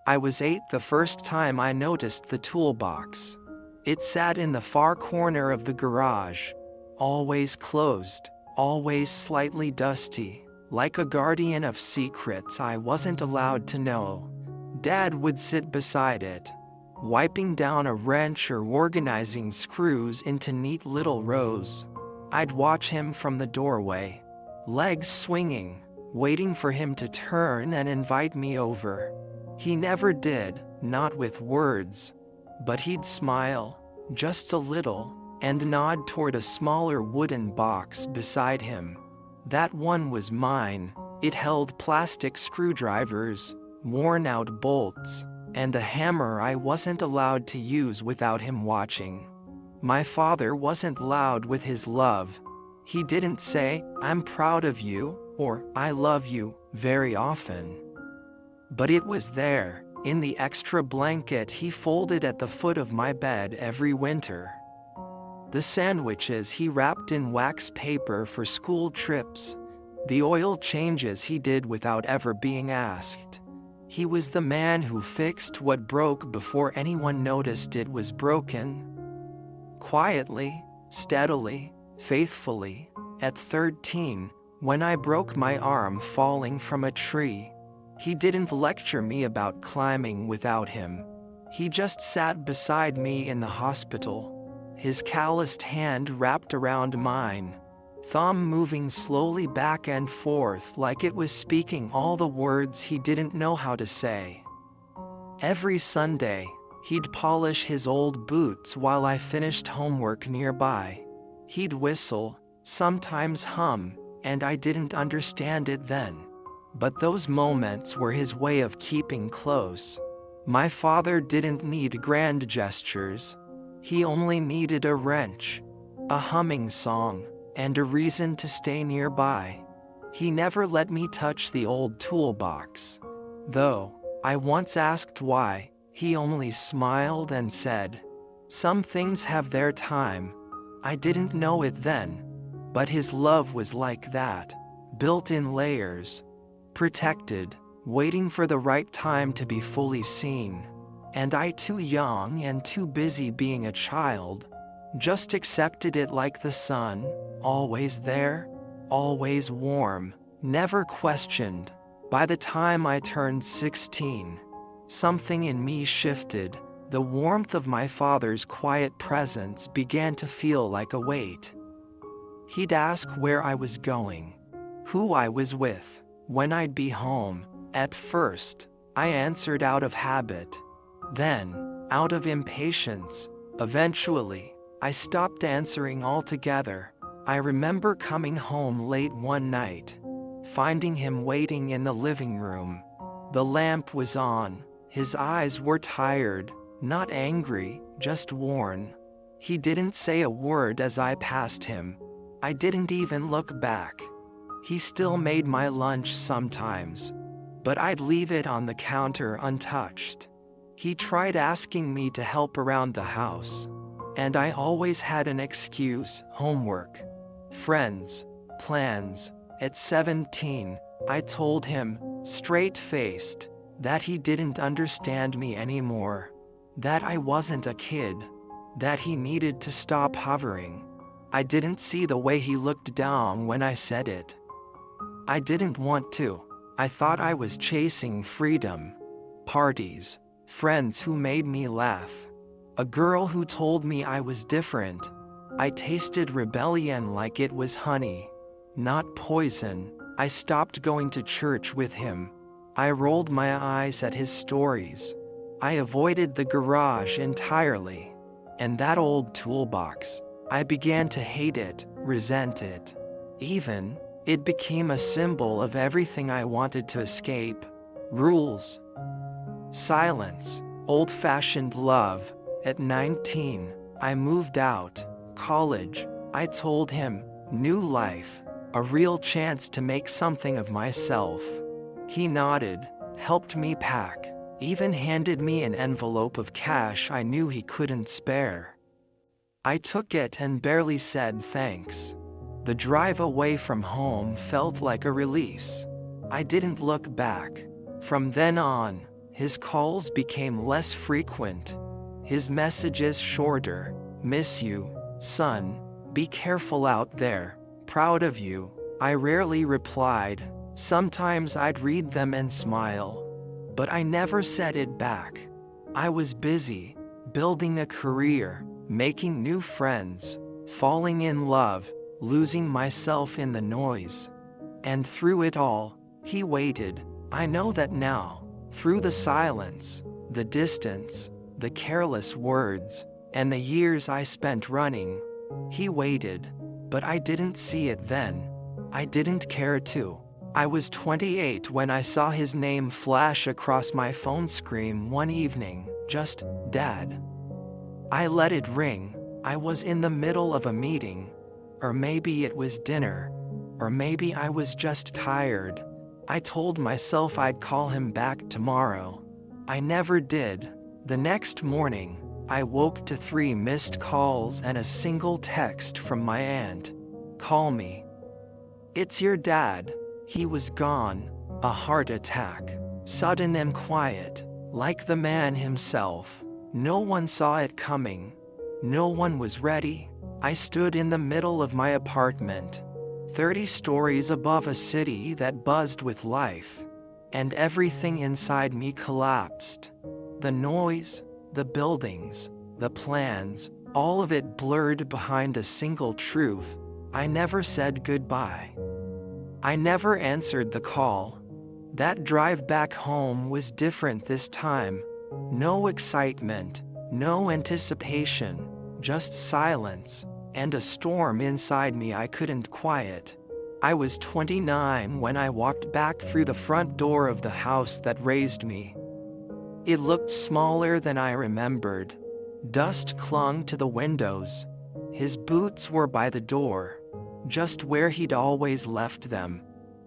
I was 8 the first time I noticed the toolbox. It sat in the far corner of the garage, always closed, always slightly dusty, like a guardian of secrets I wasn't allowed to know. Dad would sit beside it, wiping down a wrench or organizing screws into neat little rows. I'd watch him from the doorway, legs swinging, waiting for him to turn and invite me over. He never did, not with words, but he'd smile, just a little, and nod toward a smaller wooden box beside him. That one was mine. It held plastic screwdrivers, worn-out bolts, and a hammer I wasn't allowed to use without him watching. My father wasn't loud with his love. He didn't say, "I'm proud of you," or "I love you," very often. But it was there, in the extra blanket he folded at the foot of my bed every winter. The sandwiches he wrapped in wax paper for school trips. The oil changes he did without ever being asked. He was the man who fixed what broke before anyone noticed it was broken. Quietly, steadily, faithfully. At 13, when I broke my arm falling from a tree, he didn't lecture me about climbing without him. He just sat beside me in the hospital, his calloused hand wrapped around mine, thumb moving slowly back and forth like it was speaking all the words he didn't know how to say. Every Sunday, he'd polish his old boots while I finished homework nearby. He'd whistle, sometimes hum, and I didn't understand it then. But those moments were his way of keeping close. My father didn't need grand gestures. He only needed a wrench, a humming song, and a reason to stay nearby. He never let me touch the old toolbox. Though I once asked why, he only smiled and said, "Some things have their time." I didn't know it then, but his love was like that, built in layers, protected, waiting for the right time to be fully seen. And I, too young and too busy being a child, just accepted it like the sun, always there, always warm, never questioned. By the time I turned 16, something in me shifted. The warmth of my father's quiet presence began to feel like a weight. He'd ask where I was going, who I was with, when I'd be home. At first, I answered out of habit, then, out of impatience. Eventually, I stopped answering altogether. I remember coming home late one night, finding him waiting in the living room. The lamp was on, his eyes were tired, not angry, just worn. He didn't say a word as I passed him. I didn't even look back. He still made my lunch sometimes, but I'd leave it on the counter untouched. He tried asking me to help around the house, and I always had an excuse: homework, friends, plans. At 17, I told him, straight-faced, that he didn't understand me anymore, that I wasn't a kid, that he needed to stop hovering. I didn't see the way he looked down when I said it. I didn't want to. I thought I was chasing freedom, parties, friends who made me laugh, a girl who told me I was different. I tasted rebellion like it was honey, not poison. I stopped going to church with him. I rolled my eyes at his stories. I avoided the garage entirely. And that old toolbox, I began to hate it, resent it. Even, it became a symbol of everything I wanted to escape. Rules, silence, old-fashioned love. At 19, I moved out. College, I told him, new life, a real chance to make something of myself. He nodded, helped me pack, even handed me an envelope of cash I knew he couldn't spare. I took it and barely said thanks. The drive away from home felt like a release. I didn't look back. From then on, His calls became less frequent. His messages shorter. Miss you, son. Be careful out there. Proud of you. I rarely replied. Sometimes I'd read them and smile. But I never said it back. I was busy, building a career, making new friends, falling in love, losing myself in the noise. And through it all, he waited. I know that now. Through the silence, the distance, the careless words, and the years I spent running, he waited. But I didn't see it then. I didn't care to. I was 28 when I saw his name flash across my phone screen one evening, just, Dad. I let it ring. I was in the middle of a meeting. Or maybe it was dinner. Or maybe I was just tired. I told myself I'd call him back tomorrow. I never did. The next morning, I woke to 3 missed calls and a single text from my aunt. Call me. It's your dad. He was gone. A heart attack. Sudden and quiet, like the man himself. No one saw it coming. No one was ready. I stood in the middle of my apartment, 30 stories above a city that buzzed with life, and everything inside me collapsed. The noise, the buildings, the plans, all of it blurred behind a single truth. I never said goodbye. I never answered the call. That drive back home was different this time. No excitement, no anticipation, just silence, and a storm inside me I couldn't quiet. I was 29 when I walked back through the front door of the house that raised me. It looked smaller than I remembered. Dust clung to the windows. His boots were by the door, just where he'd always left them.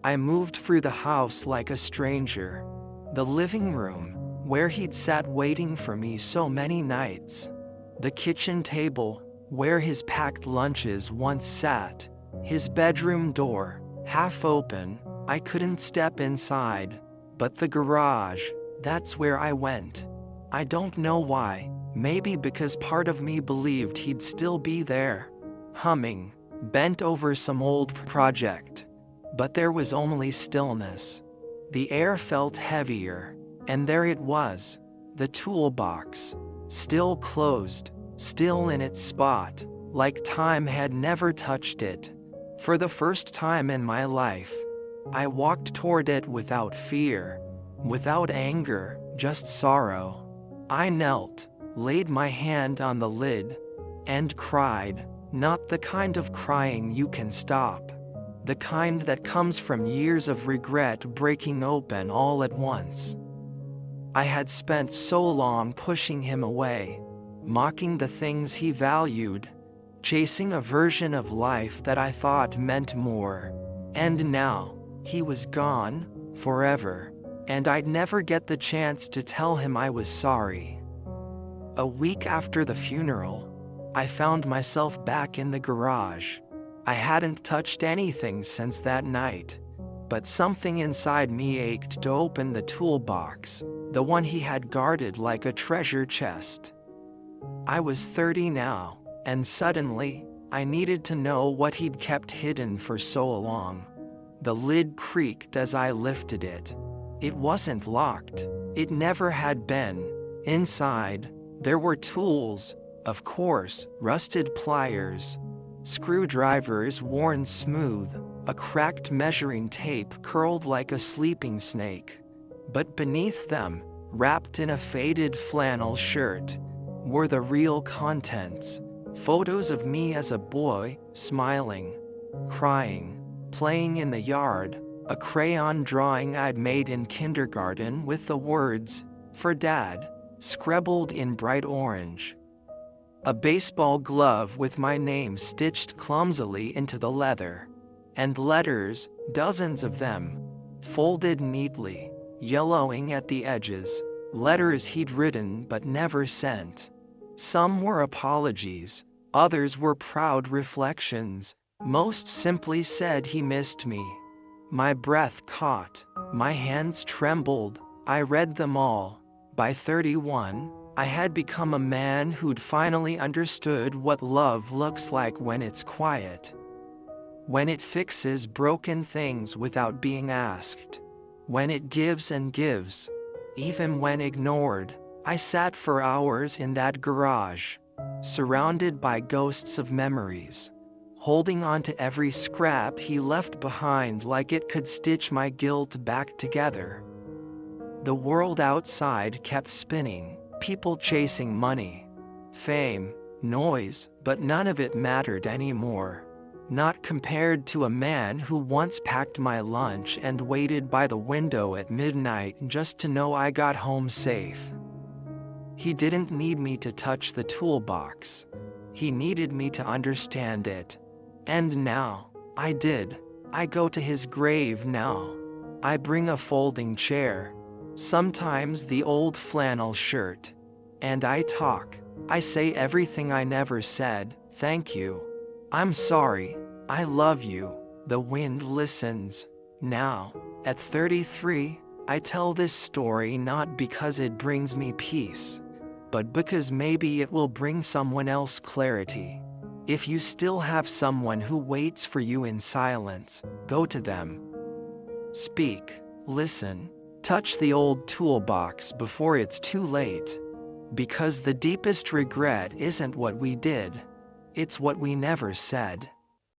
I moved through the house like a stranger. The living room, where he'd sat waiting for me so many nights. The kitchen table, where his packed lunches once sat. His bedroom door, half open. I couldn't step inside. But the garage, that's where I went. I don't know why. Maybe because part of me believed he'd still be there, humming, bent over some old project. But there was only stillness. The air felt heavier, and there it was, the toolbox, still closed, still in its spot, like time had never touched it. For the first time in my life, I walked toward it without fear, without anger, just sorrow. I knelt, laid my hand on the lid, and cried, not the kind of crying you can stop. The kind that comes from years of regret breaking open all at once. I had spent so long pushing him away, mocking the things he valued, chasing a version of life that I thought meant more. And now, he was gone, forever, and I'd never get the chance to tell him I was sorry. A week after the funeral, I found myself back in the garage. I hadn't touched anything since that night, but something inside me ached to open the toolbox, the one he had guarded like a treasure chest. I was 30 now, and suddenly, I needed to know what he'd kept hidden for so long. The lid creaked as I lifted it. It wasn't locked. It never had been. Inside, there were tools, of course, rusted pliers, screwdrivers worn smooth, a cracked measuring tape curled like a sleeping snake. But beneath them, wrapped in a faded flannel shirt, were the real contents. Photos of me as a boy, smiling, crying, playing in the yard, a crayon drawing I'd made in kindergarten with the words, "For Dad," scribbled in bright orange. A baseball glove with my name stitched clumsily into the leather. And letters, dozens of them, folded neatly, yellowing at the edges. Letters he'd written but never sent. Some were apologies, others were proud reflections. Most simply said he missed me. My breath caught, my hands trembled. I read them all, By 31, I had become a man who'd finally understood what love looks like when it's quiet. When it fixes broken things without being asked. When it gives and gives, even when ignored. I sat for hours in that garage, surrounded by ghosts of memories, holding on to every scrap he left behind like it could stitch my guilt back together. The world outside kept spinning, people chasing money, fame, noise, but none of it mattered anymore. Not compared to a man who once packed my lunch and waited by the window at midnight just to know I got home safe. He didn't need me to touch the toolbox. He needed me to understand it. And now, I did. I go to his grave now. I bring a folding chair, sometimes the old flannel shirt. And I talk. I say everything I never said. Thank you. I'm sorry. I love you. The wind listens. Now, at 33, I tell this story not because it brings me peace, but because maybe it will bring someone else clarity. If you still have someone who waits for you in silence, go to them. Speak, listen, touch the old toolbox before it's too late. Because the deepest regret isn't what we did, it's what we never said.